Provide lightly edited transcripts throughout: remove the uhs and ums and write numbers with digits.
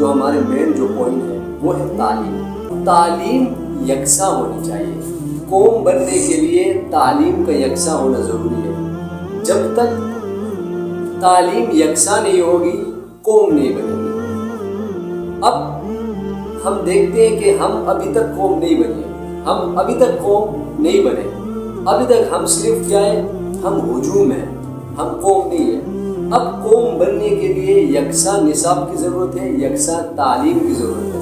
جو ہمارے مین جو پوائنٹ ہے وہ ہے تعلیم. تعلیم یکساں ہونی چاہیے. قوم بننے کے لیے تعلیم کا یکساں ہونا ضروری ہے. جب تک تعلیم یکساں نہیں ہوگی قوم نہیں بنے گی. اب ہم دیکھتے ہیں کہ ہم ابھی تک قوم نہیں بنے. ہم ابھی تک قوم نہیں بنے. ابھی تک ہم صرف کیا ہے؟ ہم ہجوم ہیں، ہم قوم نہیں ہیں. اب قوم بننے کے لیے یکساں نصاب کی ضرورت ہے، یکساں تعلیم کی ضرورت ہے.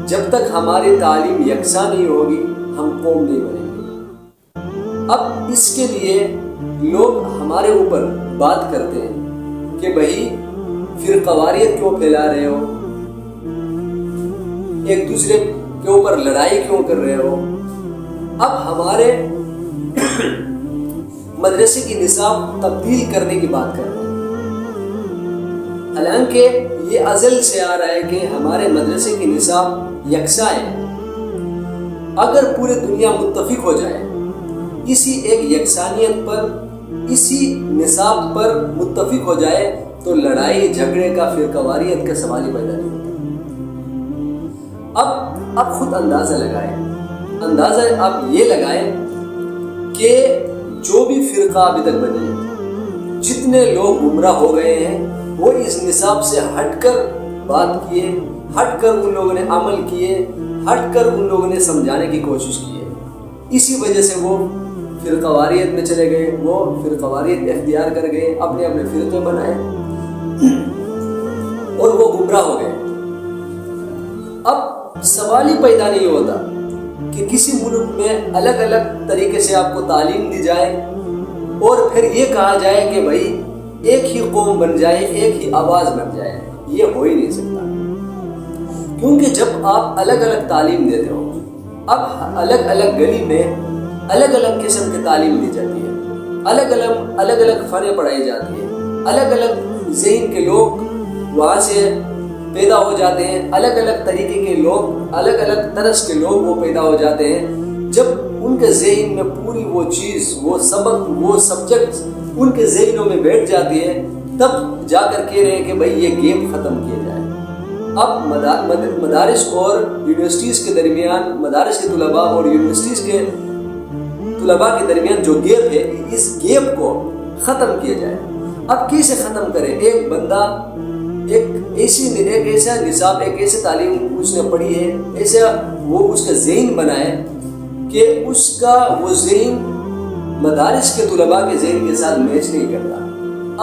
جب تک ہماری تعلیم یکساں نہیں ہوگی ہم قوم نہیں بنیں گے. اب اس کے لیے لوگ ہمارے اوپر بات کرتے ہیں کہ بھائی فرقواریت کیوں پھیلا رہے ہو، ایک دوسرے کے اوپر لڑائی کیوں کر رہے ہو. اب ہمارے مدرسے کی نصاب تبدیل کرنے کی بات کر رہے ہیں، حالانکہ یہ ازل سے آ رہا ہے کہ ہمارے مدرسے کی نصاب یکساں ہے. اگر پوری دنیا متفق ہو جائے اسی ایک یکسانیت پر، اسی نصاب پر متفق ہو جائے تو لڑائی جھگڑے کا، فرقواریت کا سوال ہی پیدا نہیں ہوتا. اب خود اندازہ اب یہ لگائیں کہ جو بھی فرقہ ابھی تک بنی ہے، جتنے لوگ گمراہ ہو گئے ہیں وہ اس نصاب سے ہٹ کر بات کیے، ہٹ کر ان لوگوں نے عمل کیے، ہٹ کر ان لوگوں نے سمجھانے کی کوشش کی ہے. اسی وجہ سے وہ فرقواریت میں چلے گئے، وہ فرقواریت اختیار کر گئے، اپنے اپنے فرقے بنائے اور وہ گمراہ ہو گئے. اب سوال ہی پیدا نہیں ہوتا کہ کسی ملک میں الگ الگ طریقے سے آپ کو تعلیم دی جائے اور پھر یہ کہا جائے کہ بھائی ایک ہی قوم بن جائے، ایک ہی آواز بن جائے. یہ ہو ہی نہیں سکتا، کیونکہ جب آپ الگ الگ تعلیم دیتے ہو، اب الگ الگ گلی میں الگ الگ قسم کی تعلیم دی جاتی ہے، الگ الگ فنیں پڑھائی جاتی ہے، الگ الگ ذہن کے لوگ وہاں سے پیدا ہو جاتے ہیں، الگ الگ طریقے کے لوگ، الگ الگ طرز کے لوگ وہ پیدا ہو جاتے ہیں. جب ان کے ذہن میں پوری وہ چیز، وہ سبق، وہ سبجیکٹ ان کے ذہنوں میں بیٹھ جاتی ہے، تب جا کر کہہ رہے ہیں کہ بھائی یہ گیپ ختم کیا جائے. اب مدارس اور یونیورسٹیز کے درمیان، مدارس کے طلباء اور یونیورسٹیز کے طلباء کے درمیان جو گیپ ہے، اس گیپ کو ختم کیا جائے. اب کیسے ختم کرے؟ ایک بندہ ایک ایسا نصاب، ایک ایسے تعلیم اس نے پڑھی ہے، ایسا وہ اس کا ذہن بنائے کہ اس کا وہ ذہن مدارس کے طلباء کے ذہن کے ساتھ میچ نہیں کرتا.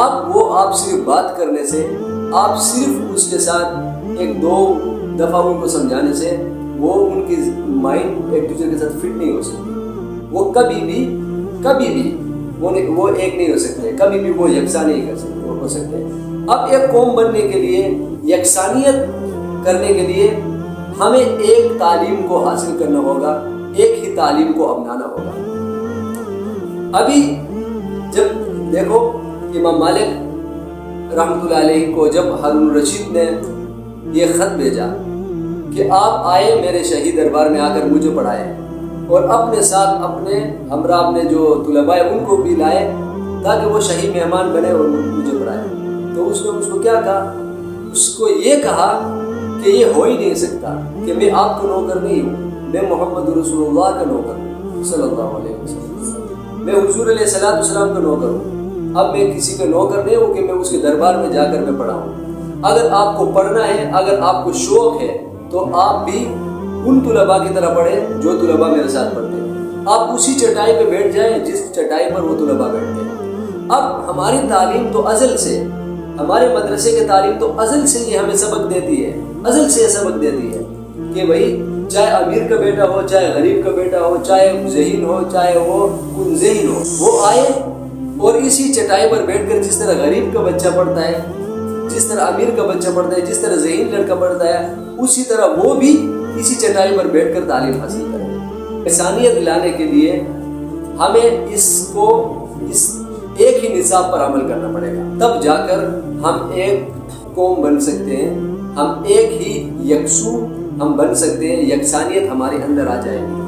اب وہ آپ صرف بات کرنے سے، آپ صرف اس کے ساتھ ایک دو دفعہ ان کو سمجھانے سے وہ ان کی مائنڈ ایک دوسرے کے ساتھ فٹ نہیں ہو سکتی. وہ کبھی بھی وہ ایک نہیں ہو سکتے، کبھی بھی وہ یکساں نہیں ہو سکتے. اب ایک قوم بننے کے لیے، یکسانیت کرنے کے لیے ہمیں ایک تعلیم کو حاصل کرنا ہوگا، ایک ہی تعلیم کو اپنانا ہوگا. ابھی جب دیکھو امام مالک رحمۃ اللہ علیہ کو جب ہارون الرشید نے یہ خط بھیجا کہ آپ آئے میرے شاہی دربار میں آ کر مجھے پڑھائے اور اپنے ساتھ اپنے ہمراہ اپنے جو طلباء ہیں ان کو بھی لائے تاکہ وہ شاہی مہمان بنے اور مجھے پڑھائے، تو اس نے اس کو کیا کہا؟ اس کو یہ کہا کہ یہ ہو ہی نہیں سکتا کہ میں آپ کا نوکر نہیں ہوں، میں محمد رسول اللہ کا نوکر ہوں صلی اللہ علیہ وسلم، میں حضور علیہ السلام کا نوکر ہوں. اب میں کسی کا نوکر نہیں ہوں کہ میں اس کے دربار میں جا کر میں پڑھاؤں. اگر آپ کو پڑھنا ہے، اگر آپ کو شوق ہے تو آپ بھی ان طلباء کی طرح پڑھیں جو طلباء میرے ساتھ پڑھتے ہیں. آپ اسی چٹائی پہ بیٹھ جائیں جس چٹائی پر وہ طلباء بیٹھتے ہیں. اب ہماری تعلیم تو ازل سے، ہمارے مدرسے کی تعلیم تو ازل سے یہ ہمیں سبق دیتی ہے، ازل سے سبق دیتی ہے کہ بھائی چاہے امیر کا بیٹا ہو، چاہے غریب کا بیٹا ہو، چاہے ذہین ہو، چاہے وہ کن ذہین ہو، وہ آئے اور اسی چٹائی پر بیٹھ کر جس طرح غریب کا بچہ پڑھتا ہے، جس طرح امیر کا بچہ پڑھتا ہے، جس طرح ذہین لڑکا پڑھتا ہے، اسی طرح وہ بھی اسی چٹائی پر بیٹھ کر تعلیم حاصل کرے. انسانیت لانے کے لیے ہمیں اس ایک ہی نصاب پر عمل کرنا پڑے گا، تب جا کر ہم ایک قوم بن سکتے ہیں، ہم ایک ہی یکسو ہم بن سکتے ہیں، یکسانیت ہمارے اندر آ جائے گی.